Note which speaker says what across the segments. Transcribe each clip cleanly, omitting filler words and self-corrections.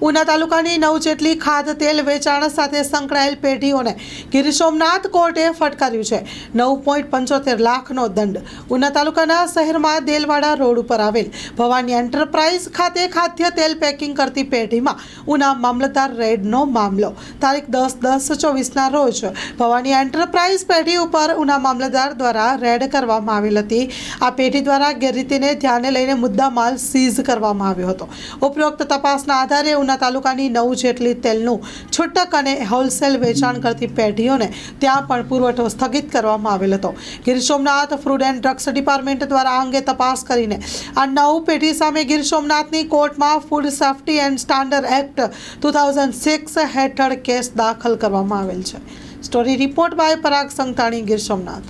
Speaker 1: ઉના તાલુકાની 9 જેટલી ખાદ્ય તેલ વેચાણ સાથે સંકળાયેલ પેઢીઓને ગીર સોમનાથ કોર્ટે ફટકાર્યું છે 9.75 લાખનો દંડ। ઉના તાલુકાના શહેરમાં દેલવાડા રોડ ઉપર આવેલ ભવાની એન્ટરપ્રાઇઝ ખાતે ખાદ્ય તેલ પેકિંગ કરતી પેઢીમાં ઉના મામલતદાર રેડનો મામલો તારીખ 10/10/24ના રોજ ભવાની એન્ટરપ્રાઇઝ પેઢી ઉપર ઉના મામલતદાર દ્વારા રેડ કરવામાં આવેલ હતી। આ પેઢી દ્વારા ગેરરીતિને ધ્યાને લઈને મુદ્દામાલ સીઝ કરવામાં આવ્યો હતો। ઉપરોક્ત તપાસના આધારે ઉના તાલુકાની 9 જેટલી તેલનું છૂટક અને હોલસેલ વેચાણ કરતી પેઢીઓને ત્યાં પણ પુરવઠો સ્થગિત કરવામાં આવેલ હતો। Gir Somnath food and drugs department દ્વારા આ અંગે તપાસ કરીને આ 9 પેઢી સામે ગીર સોમનાથની કોર્ટમાં food safety and standard act 2006 હેઠળ કેસ દાખલ કરવામાં આવેલ છે। સ્ટોરી રિપોર્ટ બાય પરાગ સંતાણી, ગીર સોમનાથ।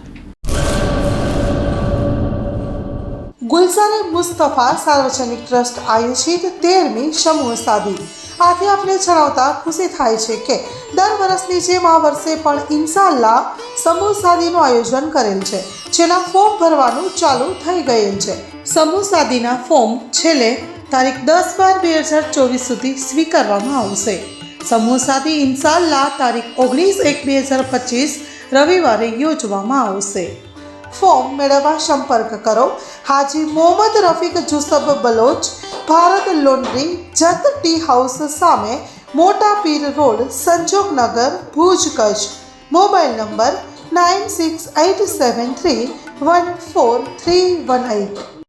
Speaker 1: ગુલઝારે મુસ્તફા સાર્વજનિક ટ્રસ્ટ આયોજિત 13મી સમૂહ શાદી। આથી આપણે જણાવતા ખુશી થાય છે કે દર વર્ષની જેમ આ વર્ષે પણ ઇન્શાઅલ્લાહ સમૂહ શાદીનું આયોજન કરેલ છે, જેના ફોર્મ ભરવાનું ચાલુ થઈ ગયેલ છે। સમૂહ શાદીના ફોર્મ છેલ્લે તારીખ 10/12/2024 સુધી સ્વીકારવામાં આવશે। સમૂહ શાદી ઇન્શાઅલ્લાહ તારીખ 19/1/2025 રવિવારે યોજવામાં આવશે। ફોર્મ મેળવવા સંપર્ક કરો Haji Mohammad Rafiq Jusab Baloch, Bharat laundry, Jat tea house સામે, મોટા Pir road, Sanjognagar, Bhuj, Kutch. Mobile number 9687314318।